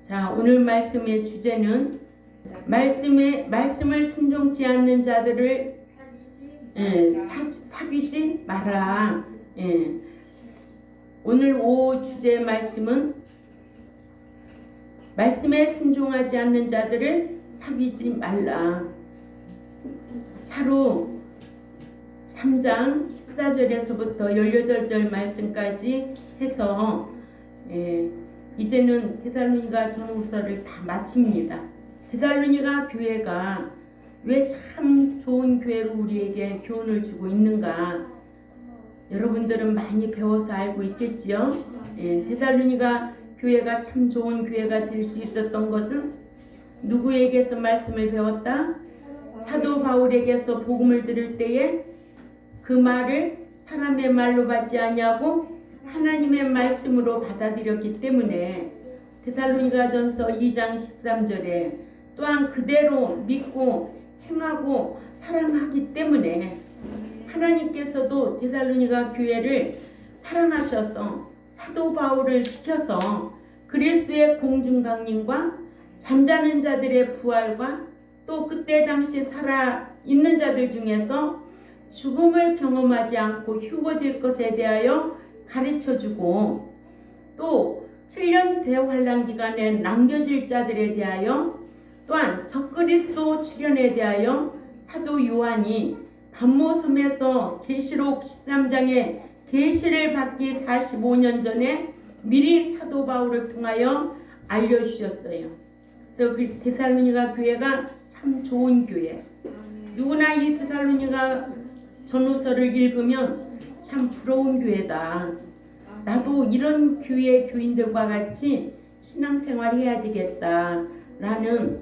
자, 오늘 말씀의 주제는 말씀을 순종치 않는 자들을 사귀지 마라. 오늘 주제의 말씀은 말씀에 순종하지 않는 자들을 사귀지 말라. 사루 3장 14절에서부터 18절 말씀까지 해서 이제는 데살로니가 전후서를 다 마칩니다. 데살로니가 교회가 왜 참 좋은 교회로 우리에게 교훈을 주고 있는가, 여러분들은 많이 배워서 알고 있겠지요. 데살로니가 교회가 참 좋은 교회가 될 수 있었던 것은 누구에게서 말씀을 배웠다? 사도 바울에게서 복음을 들을 때에 그 말을 사람의 말로 받지 아니하고 하나님의 말씀으로 받아들였기 때문에 데살로니가전서 2장 13절에 또한 그대로 믿고 행하고 사랑하기 때문에 하나님께서도 데살로니가 교회를 사랑하셔서 사도 바울을 시켜서 그리스도의 공중강림과 잠자는 자들의 부활과 또 그때 당시 살아있는 자들 중에서 죽음을 경험하지 않고 휴거될 것에 대하여 가르쳐주고, 또 7년 대환란 기간에 남겨질 자들에 대하여, 또한 적그리스도 출현에 대하여 사도 요한이 반모섬에서 계시록 13장의 계시를 받기 45년 전에 미리 사도 바울을 통하여 알려주셨어요. 그래서 그 데살로니가 교회가 참 좋은 교회. 누구나 이 데살로니가 전후서를 읽으면 참 부러운 교회다. 나도 이런 교회 교인들과 같이 신앙생활 해야 되겠다라는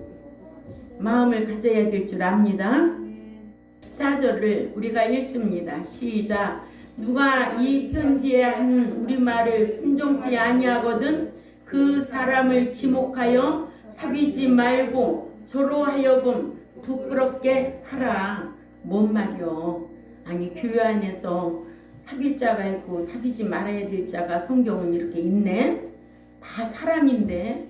마음을 가져야 될 줄 압니다. 14절을 우리가 읽습니다. 시작. 누가 이 편지에 한 우리말을 순종치 아니하거든 그 사람을 지목하여 사귀지 말고 저로 하여금 부끄럽게 하라. 뭔 말이요? 아니, 교회 안에서 사귈 자가 있고 사귀지 말아야 될 자가 성경은 이렇게 있네. 다 사람인데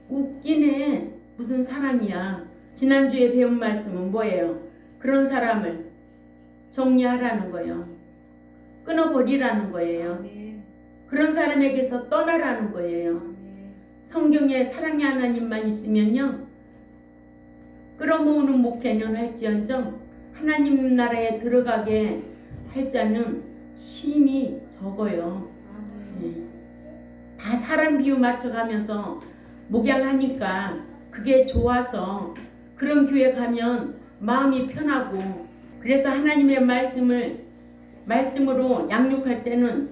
웃기네. 무슨 사람이야. 지난주에 배운 말씀은 뭐예요? 그런 사람을 정리하라는 거예요. 끊어버리라는 거예요. 그런 사람에게서 떠나라는 거예요. 성경에 사랑의 하나님만 있으면요, 끌어모으는 목회는 할지언정 하나님 나라에 들어가게 할 자는 심히 적어요. 다 사람 비유 맞춰가면서 목양하니까 그게 좋아서 그런 교회 가면 마음이 편하고, 그래서 하나님의 말씀으로 양육할 때는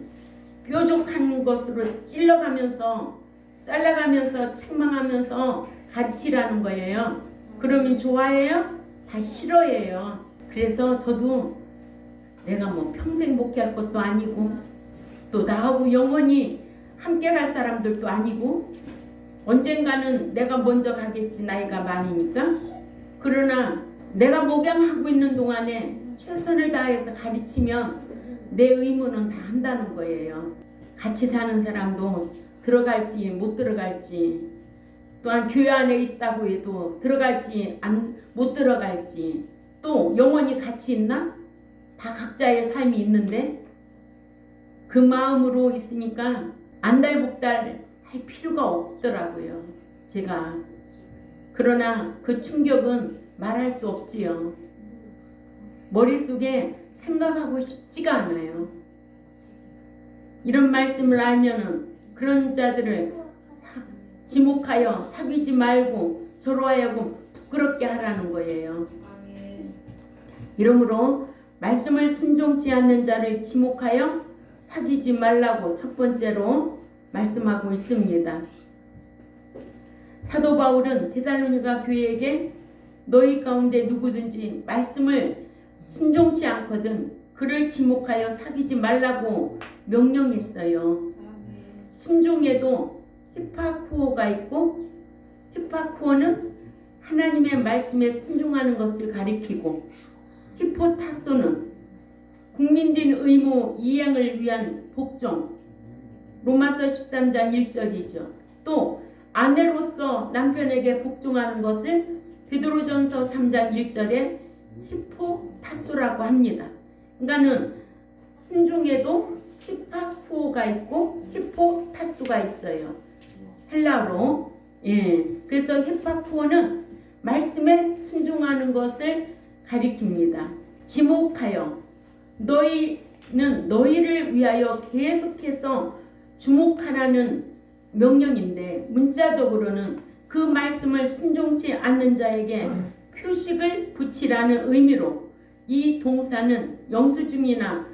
뾰족한 것으로 찔러가면서 잘라가면서 책망하면서 가르치라는 거예요. 그러면 좋아해요? 다 싫어해요. 그래서 저도 내가 뭐 평생 목회할 것도 아니고 또 나하고 영원히 함께 갈 사람들도 아니고 언젠가는 내가 먼저 가겠지, 나이가 많으니까. 그러나 내가 목양하고 있는 동안에 최선을 다해서 가르치면 내 의무는 다 한다는 거예요. 같이 사는 사람도 들어갈지 못 들어갈지, 또한 교회 안에 있다고 해도 들어갈지 못 들어갈지, 또 영원히 같이 있나? 다 각자의 삶이 있는데 그 마음으로 있으니까 안달복달 할 필요가 없더라고요, 제가. 그러나 그 충격은 말할 수 없지요. 머릿속에 생각하고 싶지가 않아요. 이런 말씀을 알면은 그런 자들을 지목하여 사귀지 말고 저로 하여금 부끄럽게 하라는 거예요. 이러므로 말씀을 순종치 않는 자를 지목하여 사귀지 말라고 첫 번째로 말씀하고 있습니다. 사도 바울은 데살로니가 교회에게 너희 가운데 누구든지 말씀을 순종치 않거든 그를 지목하여 사귀지 말라고 명령했어요. 순종에도 히파쿠오가 있고, 히파쿠오는 하나님의 말씀에 순종하는 것을 가리키고, 히포타소는 국민된 의무 이행을 위한 복종, 로마서 13장 1절이죠. 또 아내로서 남편에게 복종하는 것을 베드로전서 3장 1절에 히포타수라고 합니다. 그러니까는 순종에도 히파쿠오가 있고 히포타수가 있어요. 헬라어로. 예. 그래서 히파쿠오는 말씀에 순종하는 것을 가리킵니다. 지목하여 너희는 너희를 위하여 계속해서 주목하라는 명령인데 문자적으로는 그 말씀을 순종치 않는 자에게 표식을 붙이라는 의미로 이 동사는 영수증이나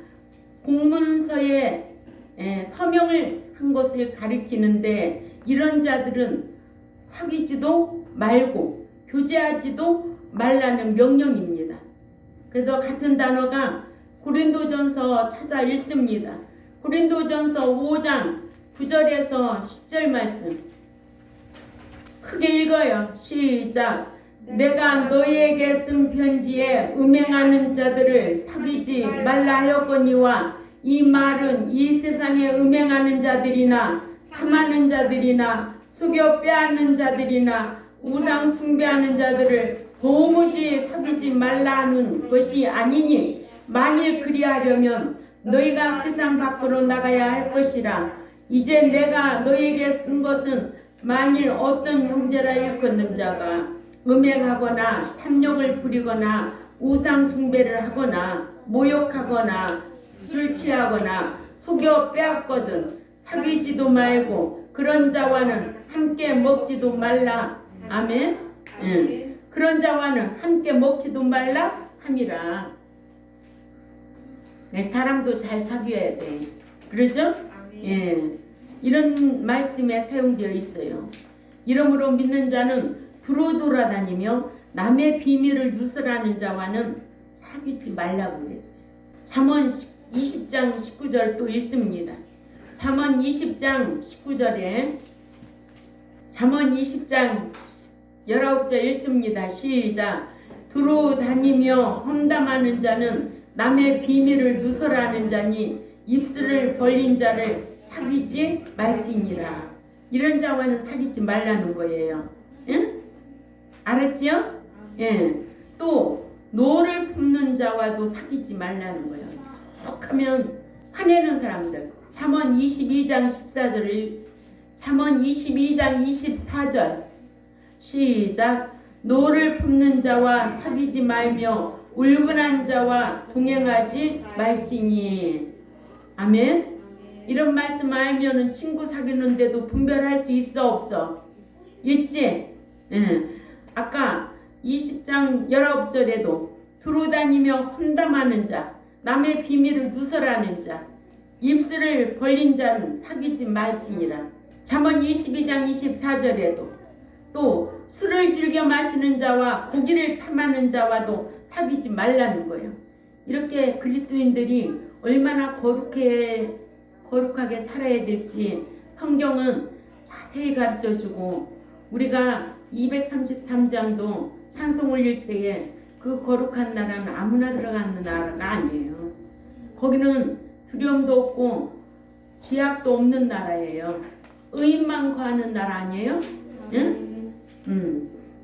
공문서에 서명을 한 것을 가리키는데 이런 자들은 사귀지도 말고 교제하지도 말라는 명령입니다. 그래서 같은 단어가 고린도전서 찾아 읽습니다. 고린도전서 5장 9절에서 10절 말씀 크게 읽어요. 시작. 내가 너희에게 쓴 편지에 음행하는 자들을 사귀지 말라 하였거니와 이 말은 이 세상에 음행하는 자들이나 탐하는 자들이나 속여 빼앗는 자들이나 우상 숭배하는 자들을 도무지 사귀지 말라는 것이 아니니 만일 그리하려면 너희가 세상 밖으로 나가야 할 것이라. 이제 내가 너희에게 쓴 것은 만일 어떤 형제라 일컫는 자가 음행하거나 탐욕을 부리거나 우상 숭배를 하거나 모욕하거나 술 취하거나 속여 빼앗거든 사귀지도 말고 그런 자와는 함께 먹지도 말라. 아멘. 그런 자와는 함께 먹지도 말라 함이라. 네, 사람도 잘 사귀어야 돼. 그러죠? 예. 이런 말씀에 사용되어 있어요. 이러므로 믿는 자는 두루 돌아다니며 남의 비밀을 누설하는 자와는 사귀지 말라고 그랬어요. 잠언 20장 19절 또 읽습니다. 잠언 20장 19절에 잠언 20장 19절 읽습니다. 시작. 두루 다니며 험담하는 자는 남의 비밀을 누설하는 자니 입술을 벌린 자를 사귀지 말지니라. 이런 자와는 사귀지 말라는 거예요. 응? 알았지요? 예. 또 노를 품는 자와도 사귀지 말라는 거예요. 툭하면 화내는 사람들. 잠언 22장 14절을 잠언 22장 24절 시작. 노를 품는 자와 사귀지 말며 울분한 자와 동행하지 말지니. 아멘. 이런 말씀 알면은 친구 사귀는데도 분별할 수 있어 없어? 있지? 아까 20장 19절에도 두루 다니며 험담하는 자, 남의 비밀을 누설하는 자, 입술을 벌린 자는 사귀지 말지니라. 잠언 22장 24절에도 또 술을 즐겨 마시는 자와 고기를 탐하는 자와도 사귀지 말라는 거예요. 이렇게 그리스도인들이 얼마나 거룩하게 살아야 될지 성경은 자세히 가르쳐주고 우리가 233장도 찬송 올릴 때에 그 거룩한 나라는 아무나 들어가는 나라가 아니에요. 거기는 두려움도 없고 죄악도 없는 나라예요. 의인만 거하는 나라 아니에요? 응?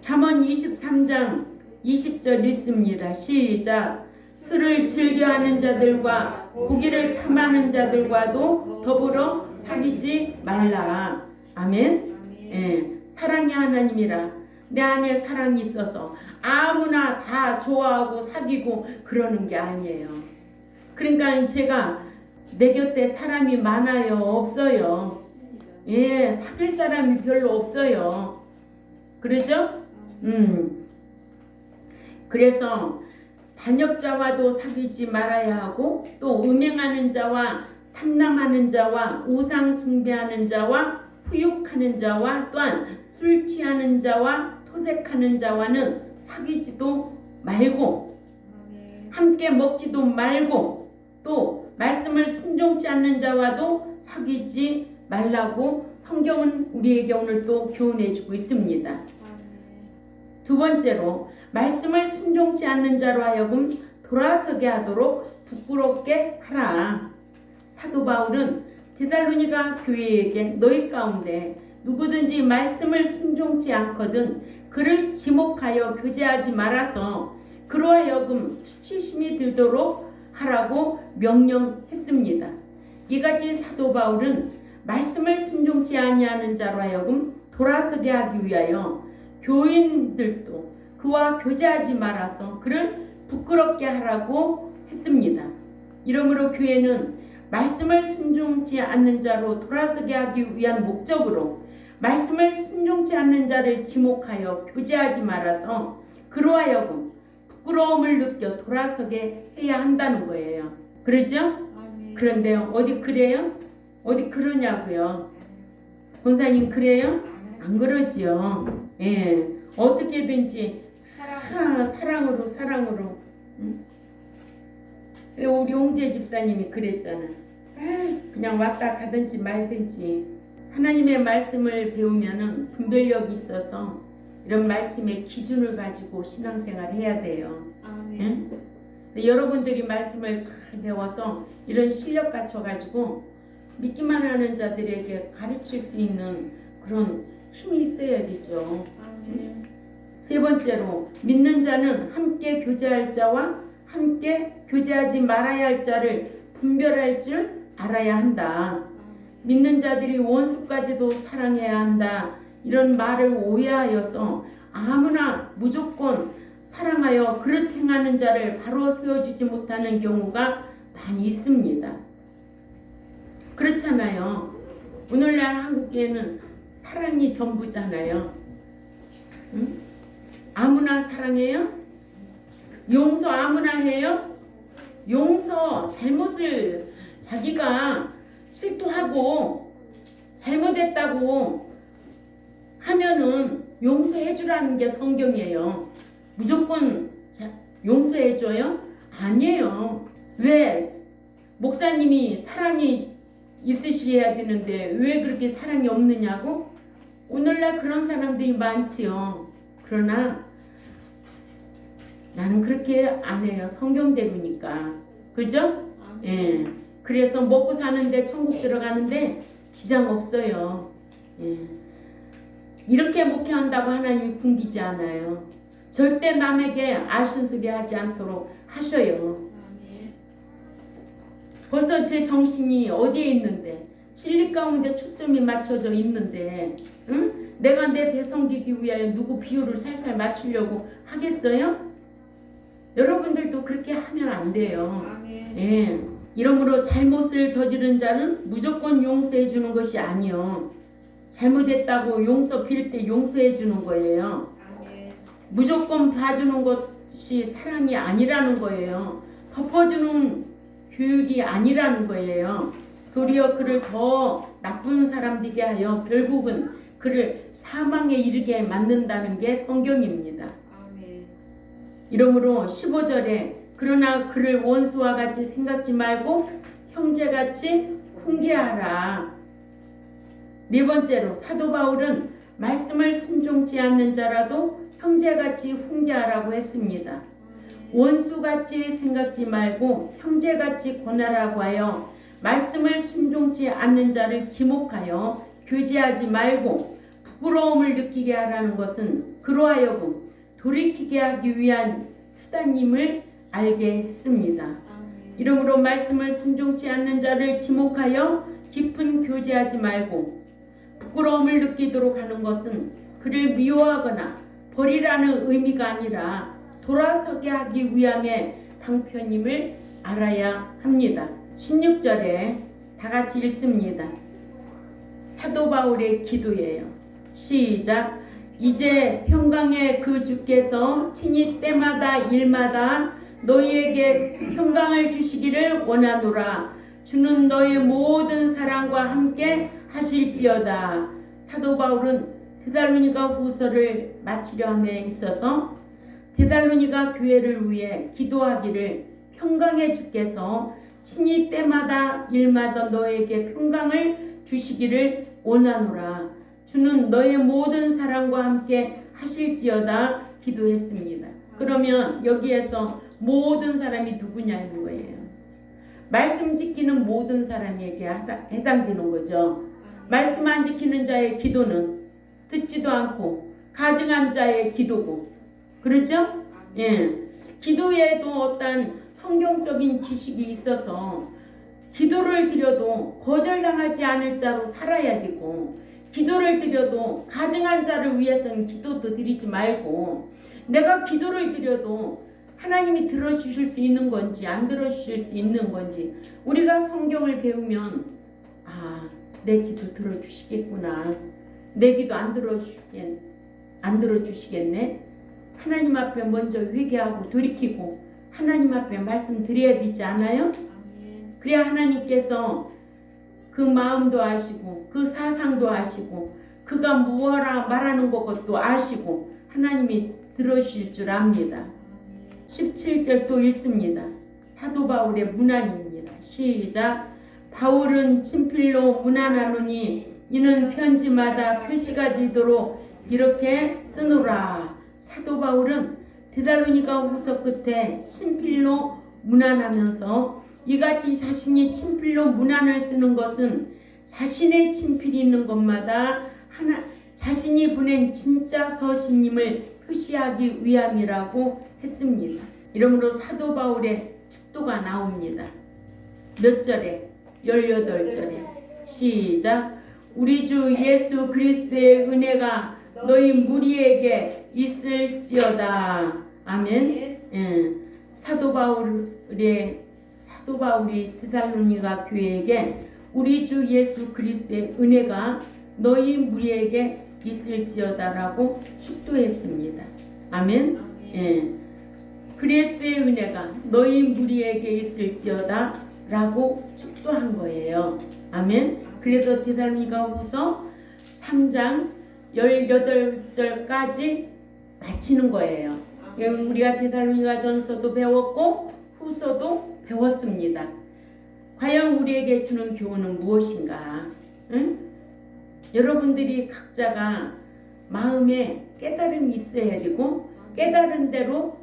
잠언 23장 20절 읽습니다. 시작. 술을 즐겨하는 자들과 고기를 탐하는 자들과도 더불어 사귀지 말라. 아멘. 예, 사랑이 하나님이라. 내 안에 사랑이 있어서 아무나 다 좋아하고 사귀고 그러는 게 아니에요. 그러니까 제가 내 곁에 사람이 많아요? 없어요? 예, 사귈 사람이 별로 없어요. 그러죠? 그래서 반역자와도 사귀지 말아야 하고 또 음행하는 자와 탐남하는 자와 우상 숭배하는 자와 후욕하는 자와 또한 술 취하는 자와 토색하는 자와는 사귀지도 말고 함께 먹지도 말고 또 말씀을 순종치 않는 자와도 사귀지 말라고 성경은 우리에게 오늘 또 교훈해 주고 있습니다. 두 번째로 말씀을 순종치 않는 자로 하여금 돌아서게 하도록 부끄럽게 하라. 사도 바울은 데살로니가 교회에게 너희 가운데 누구든지 말씀을 순종치 않거든 그를 지목하여 교제하지 말아서 그로 하여금 수치심이 들도록 하라고 명령했습니다. 이같이 사도 바울은 말씀을 순종치 아니하는 자로 하여금 돌아서게 하기 위하여 교인들도 그와 교제하지 말아서 그를 부끄럽게 하라고 했습니다. 이러므로 교회는 말씀을 순종치 않는 자로 돌아서게 하기 위한 목적으로 말씀을 순종치 않는 자를 지목하여 교제하지 말아서 그로 하여금 부끄러움을 느껴 돌아서게 해야 한다는 거예요. 그러죠? 그런데 어디 그래요? 어디 그러냐고요? 권사님 그래요? 안 그러지요. 예, 어떻게든지 사랑으로. 응? 우리 홍재 집사님이 그랬잖아. 그냥 왔다 가든지 말든지 하나님의 말씀을 배우면은 분별력이 있어서 이런 말씀의 기준을 가지고 신앙생활 해야 돼요. 응? 여러분들이 말씀을 잘 배워서 이런 실력 갖춰가지고 믿기만 하는 자들에게 가르칠 수 있는 그런 힘이 있어야 되죠. 응? 세 번째로 믿는 자는 함께 교제할 자와 함께 교제하지 말아야 할 자를 분별할 줄 알아야 한다. 믿는 자들이 원수까지도 사랑해야 한다. 이런 말을 오해하여서 아무나 무조건 사랑하여 그릇 행하는 자를 바로 세워주지 못하는 경우가 많이 있습니다. 그렇잖아요. 오늘날 한국에는 사랑이 전부잖아요. 응? 아무나 사랑해요? 용서 아무나 해요? 용서 잘못을 자기가 실토하고 잘못했다고 하면은 용서해 주라는 게 성경이에요. 무조건 용서해 줘요? 아니에요. 왜? 목사님이 사랑이 있으셔야 되는데 왜 그렇게 사랑이 없느냐고? 오늘날 그런 사람들이 많지요. 그러나 나는 그렇게 안 해요. 성경대로니까. 그죠? 예. 그래서 먹고 사는데 천국 들어가는데 지장 없어요. 예. 이렇게 목회한다고 하나님이 굶기지 않아요. 절대 남에게 아쉬운 소리 하지 않도록 하셔요. 벌써 제 정신이 어디에 있는데 진리 가운데 초점이 맞춰져 있는데 응? 내가 내 배성기기 위하여 누구 비율을 살살 맞추려고 하겠어요? 여러분들도 그렇게 하면 안 돼요. 예. 이러므로 잘못을 저지른 자는 무조건 용서해 주는 것이 아니요. 잘못했다고 용서 빌 때 용서해 주는 거예요. 무조건 봐주는 것이 사랑이 아니라는 거예요. 덮어주는 교육이 아니라는 거예요. 도리어 그를 더 나쁜 사람 되게 하여 결국은 그를 사망에 이르게 만든다는 게 성경입니다. 이러므로 15절에 그러나 그를 원수와 같이 생각지 말고 형제같이 훈계하라. 네 번째로 사도 바울은 말씀을 순종치 않는 자라도 형제같이 훈계하라고 했습니다. 원수같이 생각지 말고 형제같이 권하라고 하여 말씀을 순종치 않는 자를 지목하여 교제하지 말고 부끄러움을 느끼게 하라는 것은 그로 하여금 돌이키게 하기 위한 수단임을 알게 했습니다. 이러므로 말씀을 순종치 않는 자를 지목하여 깊은 교제하지 말고 부끄러움을 느끼도록 하는 것은 그를 미워하거나 버리라는 의미가 아니라 돌아서게 하기 위함의 방편임을 알아야 합니다. 16절에 다 같이 읽습니다. 사도 바울의 기도예요. 시작. 이제 평강의 그 주께서 친히 때마다 일마다 너희에게 평강을 주시기를 원하노라. 주는 너희 모든 사랑과 함께 하실지어다. 사도 바울은 데살로니가 후서를 마치려 함에 있어서 데살로니가 교회를 위해 기도하기를 평강의 주께서 친히 때마다 일마다 너에게 평강을 주시기를 원하노라. 주는 너의 모든 사랑과 함께 하실지어다 기도했습니다. 그러면 여기에서 모든 사람이 누구냐는 거예요. 말씀 지키는 모든 사람에게 해당되는 거죠. 말씀 안 지키는 자의 기도는 듣지도 않고 가증한 자의 기도고, 그렇죠? 예. 기도에도 어떤 성경적인 지식이 있어서 기도를 드려도 거절당하지 않을 자로 살아야 되고, 기도를 드려도 가증한 자를 위해서는 기도도 드리지 말고, 내가 기도를 드려도 하나님이 들어주실 수 있는 건지 안 들어주실 수 있는 건지 우리가 성경을 배우면 내 기도 들어주시겠구나, 내 기도 안 들어주시겠네. 하나님 앞에 먼저 회개하고 돌이키고 하나님 앞에 말씀드려야 되지 않아요? 그래야 하나님께서 그 마음도 아시고 그 사상도 아시고 그가 무엇라 말하는 것도 아시고 하나님이 들어주실 줄 압니다. 17절 또 읽습니다. 사도 바울의 문안입니다. 시작. 바울은 친필로 문안하노니 이는 편지마다 표시가 되도록 이렇게 쓰노라. 사도 바울은 데살로니가 후서 끝에 친필로 문안하면서 이같이 자신이 친필로 문안을 쓰는 것은 자신의 친필이 있는 것마다 자신이 보낸 진짜 서신임을 표시하기 위함이라고 했습니다. 이러므로 사도 바울의 축도가 나옵니다. 몇 절에? 18절에. 시작. 우리 주 예수 그리스도의 은혜가 너희 무리에게 있을지어다. 아멘. 예. 사도 바울이 데살로니가 교회에게 우리 주 예수 그리스도의 은혜가 너희 무리에게 있을지어다라고 축도했습니다. 아멘. 예. 그리스도의 은혜가 너희 무리에게 있을지어다라고 축도한 거예요. 아멘. 그래서 데살로니가 후서 3장 18절까지 마치는 거예요. 우리가 데살로니가 전서도 배웠고 후서도 배웠습니다. 과연 우리에게 주는 교훈은 무엇인가? 응? 여러분들이 각자가 마음에 깨달음이 있어야 되고 깨달은 대로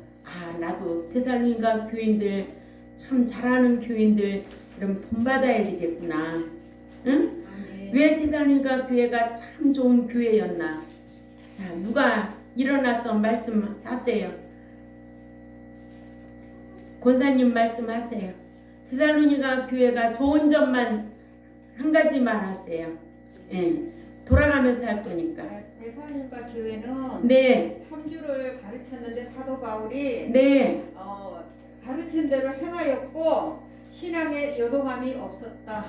나도 데살로니가 교인들 참 잘하는 교인들 그럼 본받아야 되겠구나. 응? 왜 데살로니가 교회가 참 좋은 교회였나? 누가 일어나서 말씀하세요. 권사님 말씀하세요. 데살로니가 교회가 좋은 점만 한 가지만 하세요. 예. 돌아가면서 할 거니까. 데살로니가 교회는 네. 3주를 가르쳤는데 사도 바울이 네. 가르친 대로 행하였고 신앙에 요동함이 없었다.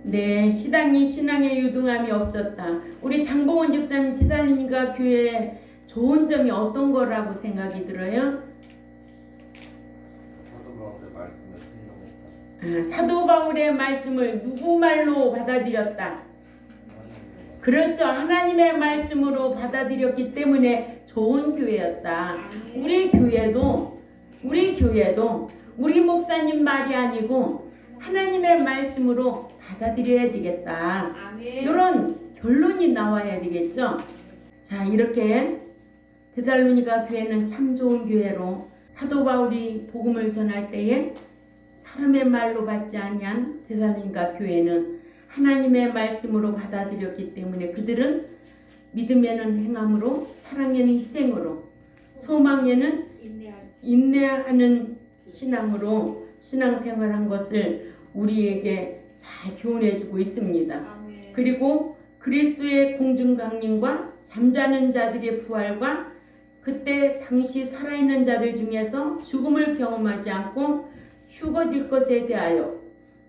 네, 신앙에 유동함이 없었다. 우리 장봉원 집사님 데살로니가 교회 좋은 점이 어떤 거라고 생각이 들어요? 사도 바울의 말씀을 누구 말로 받아들였다? 그렇죠. 하나님의 말씀으로 받아들였기 때문에 좋은 교회였다. 우리 교회도 우리 목사님 말이 아니고 하나님의 말씀으로 받아들여야 되겠다. 이런 결론이 나와야 되겠죠. 자, 이렇게 데살로니가 교회는 참 좋은 교회로 사도 바울이 복음을 전할 때에 사람의 말로 받지 아니한 데살로니가 교회는 하나님의 말씀으로 받아들였기 때문에 그들은 믿음에는 행함으로 사랑에는 희생으로 소망에는 인내하는 신앙으로 신앙생활한 것을 우리에게 잘 교훈해주고 있습니다. 아멘. 그리고 그리스도의 공중강림과 잠자는 자들의 부활과 그때 당시 살아있는 자들 중에서 죽음을 경험하지 않고 휴거될 것에 대하여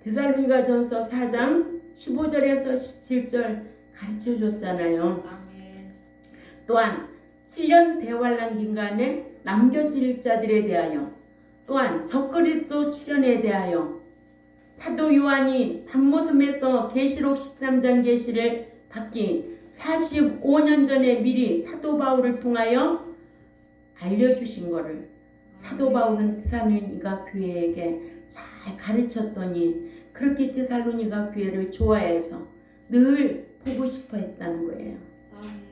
데살로니가 전서 4장 15절에서 17절 가르쳐 줬잖아요. 또한 7년 대환란 기간에 남겨질 자들에 대하여, 또한 적그리스도 출현에 대하여 사도 요한이 밤모섬에서 계시록 13장 계시를 받기 45년 전에 미리 사도 바울을 통하여 알려주신 거를 사도 바울은 데살로니가 교회에게 잘 가르쳤더니 그렇게 데살로니가 교회를 좋아해서 늘 보고 싶어 했다는 거예요.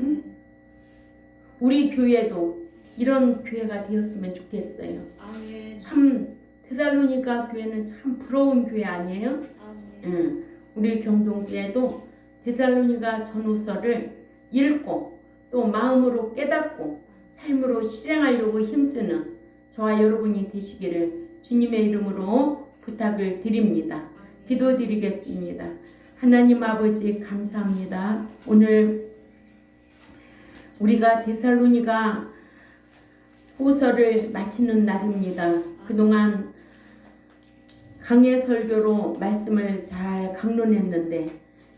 응? 우리 교회도 이런 교회가 되었으면 좋겠어요. 참 데살로니가 교회는 참 부러운 교회 아니에요? 응. 우리 경동교회도 데살로니가 전후서를 읽고 또 마음으로 깨닫고 삶으로 실행하려고 힘쓰는 저와 여러분이 되시기를 주님의 이름으로 부탁을 드립니다. 기도드리겠습니다. 하나님 아버지 감사합니다. 오늘 우리가 데살로니가 후서를 마치는 날입니다. 그동안 강해 설교로 말씀을 잘 강론했는데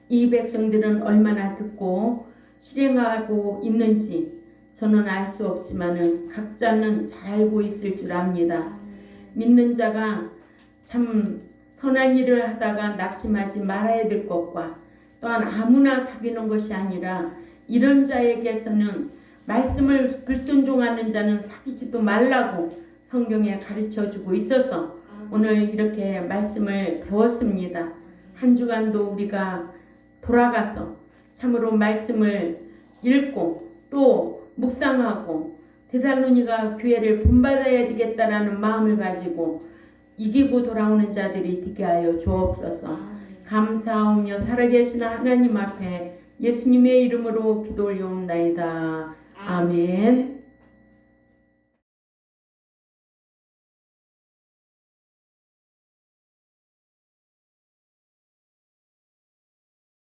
이 백성들은 얼마나 듣고 실행하고 있는지 저는 알 수 없지만은 각자는 잘 알고 있을 줄 압니다. 믿는 자가 참 선한 일을 하다가 낙심하지 말아야 될 것과 또한 아무나 사귀는 것이 아니라 이런 자에게서는 말씀을 불순종하는 자는 사귀지도 말라고 성경에 가르쳐주고 있어서 오늘 이렇게 말씀을 배웠습니다. 한 주간도 우리가 돌아가서 참으로 말씀을 읽고 또 묵상하고 데살로니가 교회를 본받아야 되겠다라는 마음을 가지고 이기고 돌아오는 자들이 되게 하여 주옵소서. 감사하며 살아계신 하나님 앞에 예수님의 이름으로 기도 올려옵나이다. 아멘.